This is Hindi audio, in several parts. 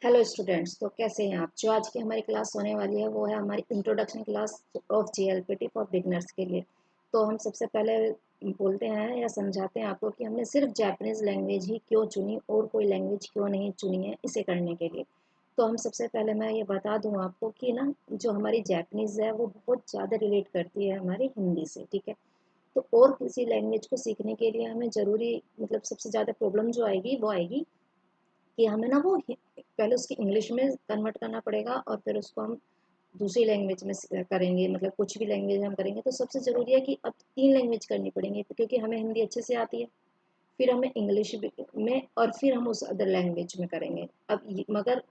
Hello students. तो कैसे हैं आप। जो आज की हमारी क्लास होने वाली है वो है हमारी introduction class of JLPT for beginners के लिए। तो हम सबसे पहले बोलते हैं या समझाते हैं आपको कि हमने सिर्फ जापानीज़ लैंग्वेज ही क्यों चुनी और कोई लैंग्वेज क्यों नहीं चुनी है इसे करने के लिए। तो हम सबसे पहले मैं ये बता दूं आपको कि ना जो हमारी जापानीज़ है वो बहुत ज़्यादा रिलेट करती है हमारी हिंदी से। ठीक है। तो और किसी लैंग्वेज को सीखने के लिए हमें ज़रूरी मतलब सबसे ज़्यादा प्रॉब्लम जो आएगी वो आएगी कि हमें ना वो पहले उसकी इंग्लिश में कन्वर्ट करना पड़ेगा और फिर उसको हम दूसरी लैंग्वेज में करेंगे। मतलब कुछ भी लैंग्वेज हम करेंगे तो सबसे ज़रूरी है कि अब 3 लैंग्वेज करनी पड़ेंगी क्योंकि हमें हिंदी अच्छे से आती है, फिर हमें इंग्लिश में और फिर हम उस अदर लैंग्वेज में करेंगे। अब मगर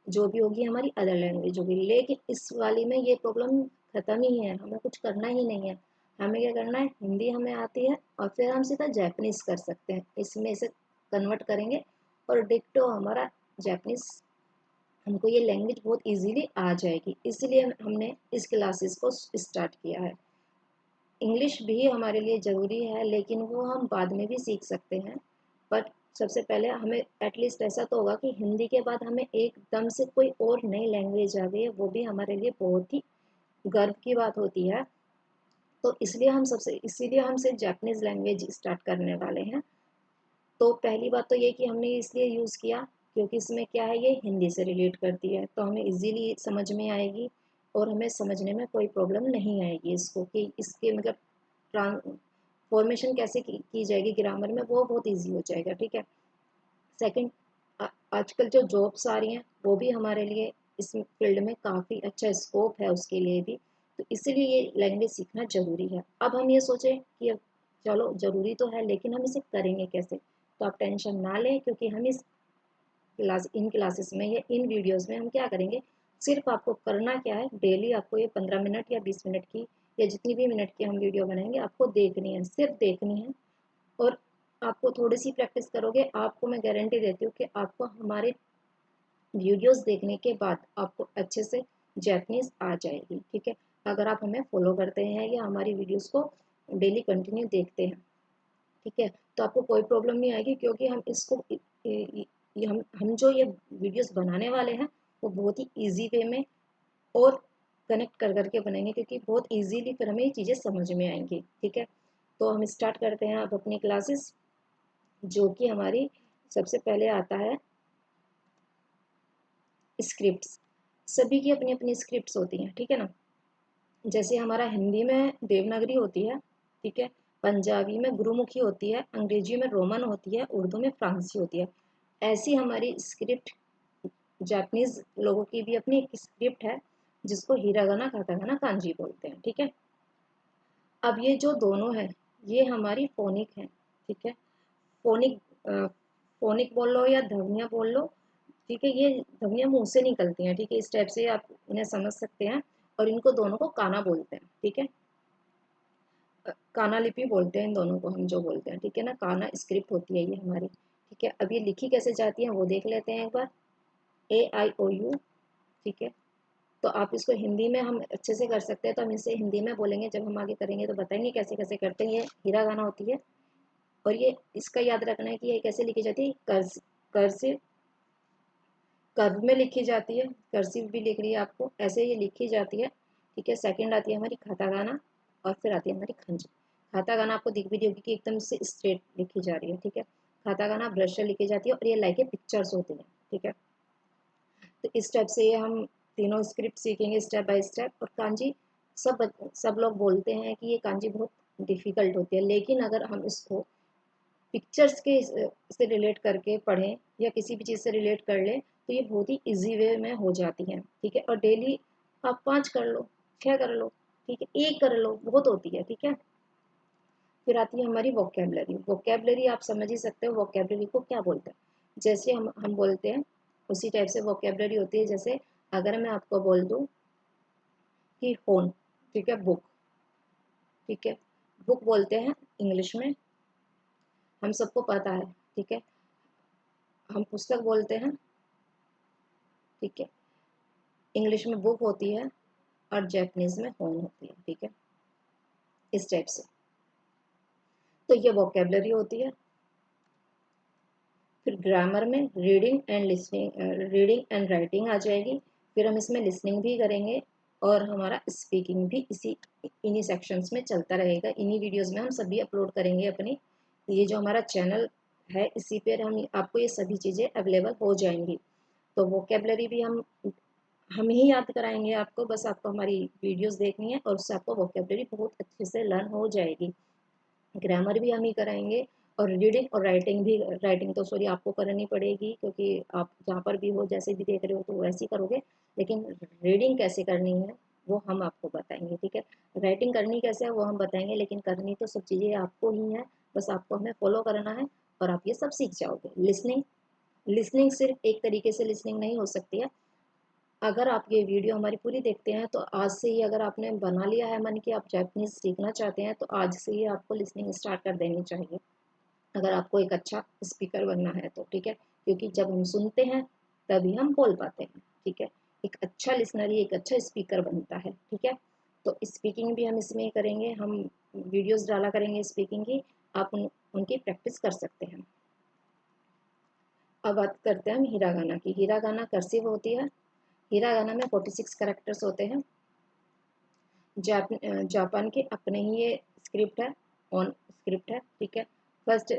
जो भी होगी हमारी अदर लैंग्वेज होगी, लेकिन इस वाली में ये प्रॉब्लम ख़त्म ही है, हमें कुछ करना ही नहीं है। हमें क्या करना है, हिंदी हमें आती है और फिर हम सीधा जैपनीज़ कर सकते हैं, इसमें इसे कन्वर्ट करेंगे और डिक्टो हमारा जैपनीज़, हमको ये लैंग्वेज बहुत इजीली आ जाएगी। इसलिए हमने इस क्लासेस को स्टार्ट किया है। इंग्लिश भी हमारे लिए ज़रूरी है लेकिन वो हम बाद में भी सीख सकते हैं। बट सबसे पहले हमें एटलीस्ट ऐसा तो होगा कि हिंदी के बाद हमें एकदम से कोई और नई लैंग्वेज आ गई है, वो भी हमारे लिए बहुत ही गर्व की बात होती है। तो इसलिए हम सबसे इसीलिए हम सिर्फ जापानीज़ लैंग्वेज स्टार्ट करने वाले हैं। तो पहली बात तो ये कि हमने इसलिए यूज़ किया क्योंकि इसमें क्या है, ये हिंदी से रिलेट करती है तो हमें इजीली समझ में आएगी और हमें समझने में कोई प्रॉब्लम नहीं आएगी इसको कि इसके मतलब ट्रांसफॉर्मेशन कैसे की जाएगी ग्रामर में, वो बहुत इजी हो जाएगा। ठीक है। सेकंड, आजकल जो जॉब्स आ रही हैं वो भी हमारे लिए इस फील्ड में काफ़ी अच्छा स्कोप है उसके लिए भी, तो इसीलिए ये लैंग्वेज सीखना ज़रूरी है। अब हम ये सोचें कि अब चलो ज़रूरी तो है लेकिन हम इसे करेंगे कैसे। तो आप टेंशन ना लें क्योंकि हम इस इन क्लासेस में या इन वीडियोस में हम क्या करेंगे, सिर्फ आपको करना क्या है, डेली आपको ये 15 मिनट या 20 मिनट की या जितनी भी मिनट की हम वीडियो बनाएंगे आपको देखनी है, सिर्फ देखनी है। और आपको थोड़ी सी प्रैक्टिस करोगे, आपको मैं गारंटी देती हूँ कि आपको हमारे वीडियोस देखने के बाद आपको अच्छे से जैपनीज आ जाएगी। ठीक है। अगर आप हमें फॉलो करते हैं या हमारी वीडियोस को डेली कंटिन्यू देखते हैं, ठीक है, तो आपको कोई प्रॉब्लम नहीं आएगी क्योंकि हम इसको हम जो ये वीडियोस बनाने वाले हैं वो बहुत ही इजी वे में और कनेक्ट कर करके बनाएंगे क्योंकि बहुत इजीली फिर हमें ये चीज़ें समझ में आएंगी। ठीक है। तो हम स्टार्ट करते हैं अब अपनी क्लासेस, जो कि हमारी सबसे पहले आता है स्क्रिप्ट्स। सभी की अपनी अपनी स्क्रिप्ट्स होती हैं, ठीक है ना। जैसे हमारा हिंदी में देवनागरी होती है, ठीक है, पंजाबी में गुरुमुखी होती है, अंग्रेजी में रोमन होती है, उर्दू में फ्रांसी होती है। ऐसी हमारी स्क्रिप्ट जापानीज लोगों की भी अपनी एक स्क्रिप्ट है जिसको हिरागाना काटागाना कांजी बोलते हैं। ठीक है। अब ये जो दोनों है ये हमारी फोनिक है। ठीक है। फोनिक फोनिक बोल लो या ध्वनियाँ बोल लो। ठीक है। ये ध्वनियाँ मुंह से निकलती हैं। ठीक है। इस टाइप से आप इन्हें समझ सकते हैं और इनको दोनों को काना बोलते हैं। ठीक है। काना लिपि बोलते हैं इन दोनों को हम जो बोलते हैं। ठीक है ना। काना स्क्रिप्ट होती है ये हमारी। ठीक है। अब ये लिखी कैसे जाती है वो देख लेते हैं एक बार। A I O U। ठीक है। तो आप इसको हिंदी में हम अच्छे से कर सकते हैं तो हम इसे हिंदी में बोलेंगे, जब हम आगे करेंगे तो बताएंगे कैसे कैसे करते हैं। ये हीरा गाना होती है और ये इसका याद रखना है कि ये कैसे लिखी जाती है। कर्सिव कर्व में लिखी जाती है, कर्सिव भी लिख रही है आपको, ऐसे ये लिखी जाती है। ठीक है। सेकंड आती है हमारी खाता गाना और फिर आती है हमारी खंज। खाता गाना आपको दिख भी रही होगी कि एकदम से स्ट्रेट लिखी जा रही है। ठीक है। खाता गाना ब्रश से लिखी जाती है और ये लाइक पिक्चर्स होती है। ठीक है। तो इस टाइप से ये हम तीनों स्क्रिप्ट सीखेंगे स्टेप बाय स्टेप। और कांजी सब लोग बोलते हैं कि ये कांजी बहुत डिफ़िकल्ट होती है, लेकिन अगर हम इसको पिक्चर्स के से रिलेट करके पढ़ें या किसी भी चीज़ से रिलेट कर लें तो ये बहुत ही इजी वे में हो जाती हैं। ठीक है। और डेली आप 5 कर लो, 6 कर लो, ठीक है, 1 कर लो, बहुत होती है। ठीक है। फिर आती है हमारी वोकेबलरी। वोकेबलरी आप समझ ही सकते हो वोकेबलरी को क्या बोलते हैं। जैसे हम बोलते हैं उसी टाइप से वोकेबलरी होती है। जैसे अगर मैं आपको बोल दूँ कि फोन, ठीक है, बुक, ठीक है, बुक बोलते हैं इंग्लिश में, हम सबको पता है। ठीक है। हम पुस्तक बोलते हैं, ठीक है, इंग्लिश में बुक होती है और जापानीज में फोन होती है। ठीक है। इस टाइप से तो ये वोकेबलरी होती है। फिर ग्रामर में रीडिंग एंड राइटिंग आ जाएगी। फिर हम इसमें लिसनिंग भी करेंगे और हमारा स्पीकिंग भी इन्हीं सेक्शंस में चलता रहेगा। इन्हीं वीडियोस में हम सभी अपलोड करेंगे अपनी, ये जो हमारा चैनल है इसी पर हम आपको ये सभी चीज़ें अवेलेबल हो जाएंगी। तो वोकेबलरी भी हम ही याद कराएंगे आपको, बस आपको हमारी वीडियोस देखनी है और उससे आपको वोकेबलरी बहुत अच्छे से लर्न हो जाएगी। ग्रामर भी हम ही कराएंगे और रीडिंग और राइटिंग तो सॉरी आपको करनी पड़ेगी, क्योंकि आप जहाँ पर भी हो जैसे भी देख रहे हो तो वैसे ही करोगे, लेकिन रीडिंग कैसे करनी है वो हम आपको बताएंगे, ठीक है। राइटिंग करनी कैसे है वो हम बताएंगे, लेकिन करनी तो सब चीज़ें आपको ही है, बस आपको हमें फॉलो करना है और आप ये सब सीख जाओगे। लिसनिंग सिर्फ एक तरीके से लिसनिंग नहीं हो सकती है। अगर आप ये वीडियो हमारी पूरी देखते हैं तो आज से ही अगर आपने बना लिया है मन कि आप जापानीज़ सीखना चाहते हैं तो आज से ही आपको लिसनिंग स्टार्ट कर देनी चाहिए, अगर आपको एक अच्छा स्पीकर बनना है तो, ठीक है। क्योंकि जब हम सुनते हैं तभी हम बोल पाते हैं, ठीक है। एक अच्छा लिसनर ही एक अच्छा स्पीकर बनता है, ठीक है। तो स्पीकिंग भी हम इसमें करेंगे, हम वीडियोस डाला करेंगे स्पीकिंग की, आप उनकी प्रैक्टिस कर सकते हैं। अब बात करते हैं हम हिरागाना की। हिरागाना कर्सिव होती है। हिरागाना में 46 कैरेक्टर्स होते हैं। जापान के अपने ही ये स्क्रिप्ट है, ऑन स्क्रिप्ट है, ठीक है। First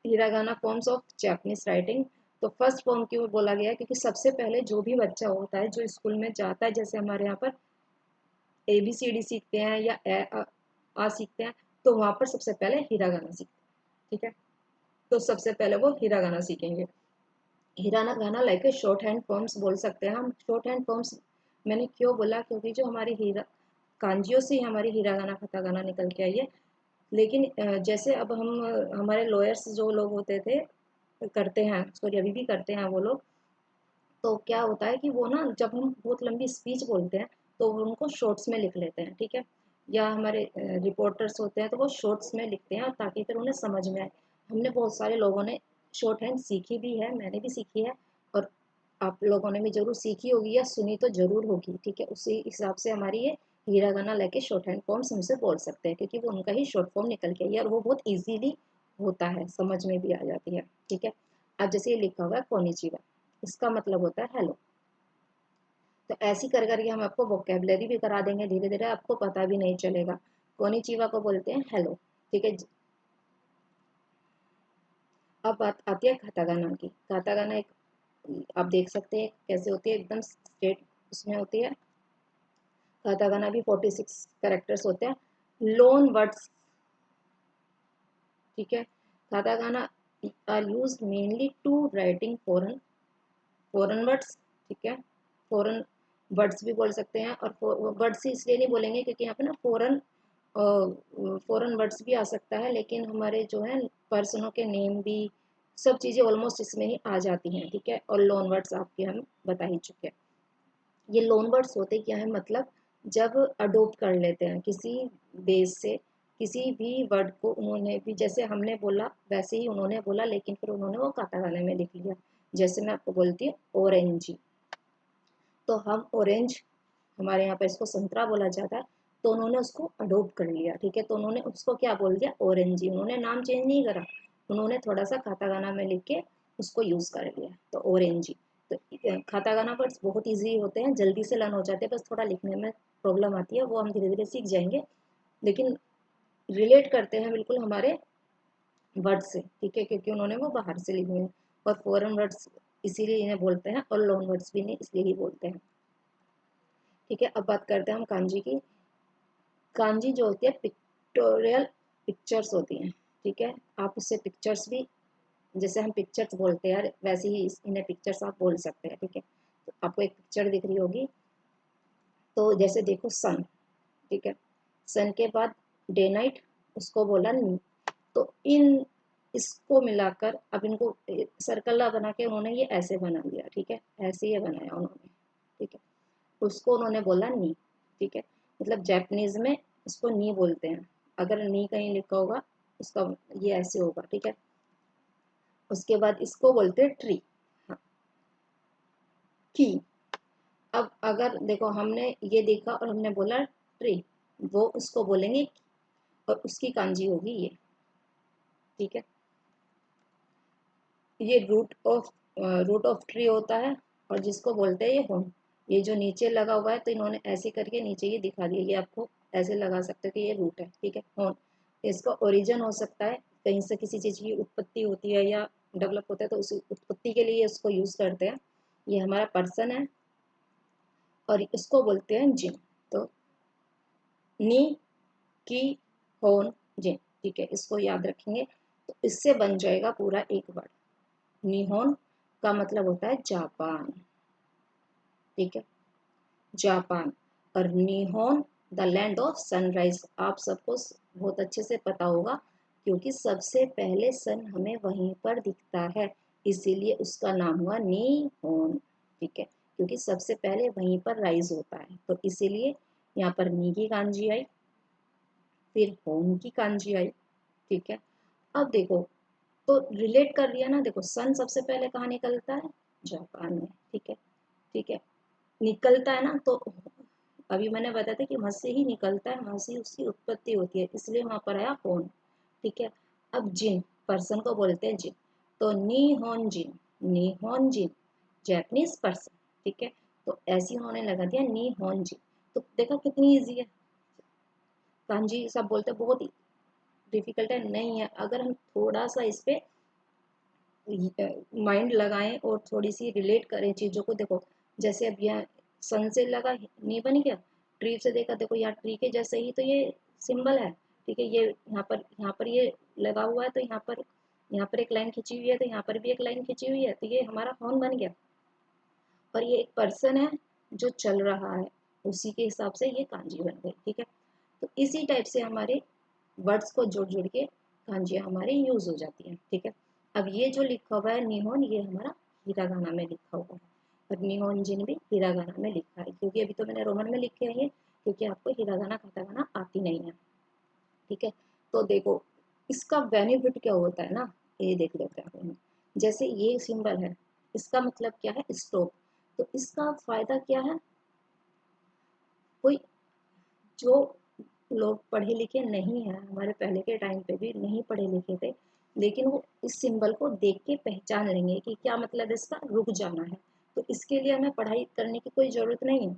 hiragana forms of Japanese writing. तो फर्स्ट फॉर्म क्यों बोला गया है, क्योंकि सबसे पहले जो भी बच्चा होता है जो स्कूल में जाता है, जैसे हमारे यहाँ पर ABCD सीखते हैं या आ सीखते हैं, तो वहाँ पर सबसे पहले हिरागाना सीखते हैं, ठीक है। तो सबसे पहले वो हिरागाना सीखेंगे। हिराना गाना like a short hand forms बोल सकते हैं हम। शॉर्ट हैंड फॉर्म्स मैंने क्यों बोला, क्योंकि जो हमारी कांजियों से ही हमारी हिरागाना खतागाना निकल के आई है। लेकिन जैसे अब हम हमारे लॉयर्स जो लोग होते थे करते हैं, सॉरी अभी भी करते हैं वो लोग, तो क्या होता है कि वो ना जब हम बहुत लंबी स्पीच बोलते हैं तो वो उनको शॉर्ट्स में लिख लेते हैं, ठीक है। या हमारे रिपोर्टर्स होते हैं तो वो शॉर्ट्स में लिखते हैं ताकि फिर उन्हें समझ में आए। हमने बहुत सारे लोगों ने शॉर्ट हैंड सीखी भी है, मैंने भी सीखी है, और आप लोगों ने भी जरूर सीखी होगी या सुनी तो जरूर होगी, ठीक है। उसी हिसाब से हमारी ये हीरागाना लेके शॉर्ट हैंड फॉर्म्स हमसे बोल सकते हैं, क्योंकि वो उनका ही शॉर्ट फॉर्म निकल के आई है और वो बहुत इजीली होता है, समझ में भी आ जाती है, ठीक है। अब जैसे ये लिखा हुआ है कोनिचिवा, इसका मतलब होता है हेलो। तो ऐसी कर करके हम आपको वोकेबलरी भी करा देंगे, धीरे धीरे आपको पता भी नहीं चलेगा। कोनिचिवा को बोलते हैं हेलो, ठीक है। अब बात आती है कातागाना की। कातागाना एक आप देख सकते हैं कैसे होती है, एकदम स्ट्रेट उसमें होती है। कातागाना भी 46 कैरेक्टर्स होते हैं। लोन वर्ड्स, ठीक है। Katakana are used mainly to writing foreign words, ठीक है। फॉरेन वर्ड्स भी बोल सकते हैं, और वर्ड्स इसलिए नहीं बोलेंगे क्योंकि यहाँ पे ना फॉरेन वर्ड्स भी आ सकता है, लेकिन हमारे जो है पर्सनों के नेम भी सब चीज़ें ऑलमोस्ट इसमें ही आ जाती हैं, ठीक है। और लोन वर्ड्स आपके हम बता ही चुके हैं। ये लोन वर्ड्स होते क्या है, मतलब जब अडोप्ट कर लेते हैं किसी देश से किसी भी वर्ड को, उन्होंने भी जैसे हमने बोला वैसे ही उन्होंने बोला, लेकिन फिर उन्होंने वो काताकाना में लिख लिया। जैसे मैं आपको बोलती हूँ ऑरेंज, तो हम ऑरेंज, हमारे यहाँ पर इसको संतरा बोला जाता है, तो उन्होंने उसको अडोप्ट कर लिया, ठीक है। तो उन्होंने उसको क्या बोल दिया, ऑरेंजी। उन्होंने नाम चेंज नहीं करा, उन्होंने थोड़ा सा काताकाना में लिख के उसको यूज़ कर लिया, तो ऑरेंजी। तो काताकाना वर्ड्स बहुत ईजी होते हैं, जल्दी से लर्न हो जाते हैं, बस थोड़ा लिखने में प्रॉब्लम आती है, वो हम धीरे धीरे सीख जाएंगे, लेकिन रिलेट करते हैं बिल्कुल हमारे वर्ड से, ठीक है, क्योंकि उन्होंने वो बाहर से लिखे हैं। और फॉरेन वर्ड्स इसीलिए इन्हें बोलते हैं, और लोन वर्ड्स भी इन्हें इसलिए ही बोलते हैं, ठीक है। अब बात करते हैं हम कांजी की। कांजी जो होती है पिक्टोरियल पिक्चर्स होती हैं, ठीक है। आप उससे पिक्चर्स भी, जैसे हम पिक्चर्स बोलते हैं वैसे ही इन्हें पिक्चर्स आप बोल सकते हैं, ठीक है। तो आपको एक पिक्चर दिख रही होगी, तो जैसे देखो सन, ठीक है। सन के बाद डे नाइट, उसको बोला नी। तो इन इसको मिलाकर अब इनको सर्कल बना के उन्होंने ये ऐसे बना दिया, ठीक है, ऐसे ये बनाया उन्होंने, ठीक है। उसको उन्होंने बोला नी, ठीक है। मतलब जापानीज में इसको नी बोलते हैं, अगर नी कहीं लिखा होगा उसका ये ऐसे होगा, ठीक है। उसके बाद इसको बोलते हैं ट्री, हाँ, की। अब अगर देखो हमने ये देखा और हमने बोला ट्री, वो उसको बोलेंगे की, और उसकी कांजी होगी ये, ठीक है। ये रूट ऑफ ट्री होता है, और जिसको बोलते हैं ये होम। ये जो नीचे लगा हुआ है तो इन्होंने ऐसे करके नीचे ये दिखा दिया, ये आपको ऐसे लगा सकते हो कि ये रूट है, ठीक है, होम। इसका ओरिजिन हो सकता है, कहीं से किसी चीज़ की उत्पत्ति होती है या डेवलप होता है तो उस उत्पत्ति के लिए इसको यूज़ करते हैं। ये हमारा पर्सन है और इसको बोलते हैं जिन। तो नी की होन जिन, ठीक है, इसको याद रखेंगे। तो इससे बन जाएगा पूरा एक वर्ड। निहोन का मतलब होता है जापान, ठीक है, जापान। और निहोन द लैंड ऑफ सनराइज, आप सबको बहुत अच्छे से पता होगा, क्योंकि सबसे पहले सन हमें वहीं पर दिखता है, इसीलिए उसका नाम हुआ निहोन, ठीक है, क्योंकि सबसे पहले वहीं पर राइज होता है, तो इसीलिए यहाँ पर नी की कांजी आई, फिर होन की कांजी आई, ठीक है। अब देखो, तो रिलेट कर लिया ना, देखो सन सबसे पहले कहाँ निकलता है, जापान में, ठीक है, ठीक है, निकलता है ना, तो अभी मैंने बताया था कि वहां से ही निकलता है, वहां से ही उसकी उत्पत्ति होती है, इसलिए वहां पर आया होन, ठीक है। अब जिन, पर्सन को बोलते हैं जिन, तो नी होन जिन, नी होन जिन, जैपनीज पर्सन, ठीक है। तो ऐसे होने लगा दिया नी होन जिन। तो देखा कितनी इजी है, कांजी सब बोलते हैं बहुत डिफिकल्ट है, नहीं है। अगर हम थोड़ा सा इस पे माइंड लगाएं और थोड़ी सी रिलेट करें चीज़ों को, देखो जैसे अब यहाँ सन से लगा नहीं बन गया, ट्री से देखा, देखो यहाँ ट्री के जैसे ही तो ये सिंबल है, ठीक है, ये यहाँ पर ये लगा हुआ है, तो यहाँ पर एक लाइन खींची हुई है, तो यहाँ पर भी एक लाइन खींची हुई है, तो ये हमारा हॉर्न बन गया। और ये एक पर्सन है जो चल रहा है, उसी के हिसाब से ये कांजी बन गई, ठीक है। तो इसी टाइप से हमारे वर्ड्स को जोड़ जोड़ के कांजियाँ हमारी यूज हो जाती हैं, ठीक है। अब ये जो लिखा हुआ है निहोन, ये हमारा हिरागाना में लिखा हुआ है, और निहोन जिन भी हिरागाना में लिखा है, क्योंकि अभी तो मैंने रोमन में लिखे हैं ये, क्योंकि आपको हिरागाना काटागाना आती नहीं है, ठीक है। तो देखो इसका बेनिफिट क्या होता है ना, ये देख लेते हैं हम। जैसे ये सिंबल है, इसका मतलब क्या है, स्टॉप। तो इसका फायदा क्या है, कोई जो लोग पढ़े लिखे नहीं हैं, हमारे पहले के टाइम पे भी नहीं पढ़े लिखे थे, लेकिन वो इस सिंबल को देख के पहचान लेंगे कि क्या मतलब इसका, रुक जाना है। तो इसके लिए हमें पढ़ाई करने की कोई ज़रूरत नहीं है,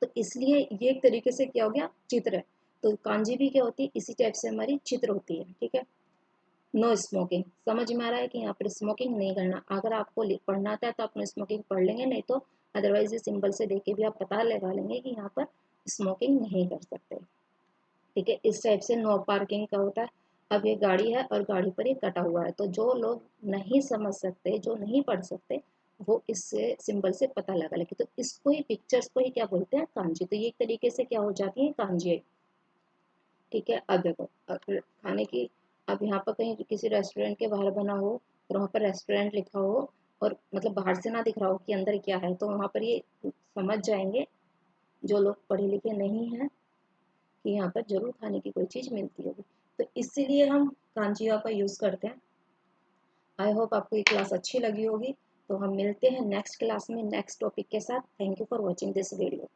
तो इसलिए ये एक तरीके से क्या हो गया, चित्र है। तो कांजी भी क्या होती है, इसी टाइप से हमारी चित्र होती है, ठीक है। नो स्मोकिंग, समझ में आ रहा है कि यहाँ पर स्मोकिंग नहीं करना। अगर आपको पढ़ना आता है तो आप स्मोकिंग पढ़ लेंगे, नहीं तो अदरवाइज ये सिंबल से देख के भी आप पता लगा लेंगे कि यहाँ पर स्मोकिंग नहीं कर सकते, ठीक है। इस टाइप से नो पार्किंग का होता है। अब ये गाड़ी है और गाड़ी पर ये कटा हुआ है, तो जो लोग नहीं समझ सकते, जो नहीं पढ़ सकते, वो इससे सिंबल से पता लगा लेंगे, तो इसको ही, पिक्चर्स को ही क्या बोलते हैं, कांजी। तो ये एक तरीके से क्या हो जाती है, कांजी, ठीक है। अब देखो, खाने की, अब यहाँ पर कहीं किसी रेस्टोरेंट के बाहर बना हो और वहाँ पर रेस्टोरेंट लिखा हो, और मतलब बाहर से ना दिख रहा हो कि अंदर क्या है, तो वहाँ पर ये समझ जाएंगे जो लोग पढ़े लिखे नहीं हैं कि यहाँ पर जरूर खाने की कोई चीज़ मिलती होगी। तो इसीलिए हम कांजिया का यूज़ करते हैं। आई होप आपको ये क्लास अच्छी लगी होगी। तो हम मिलते हैं नेक्स्ट क्लास में नेक्स्ट टॉपिक के साथ। Thank you for watching this video.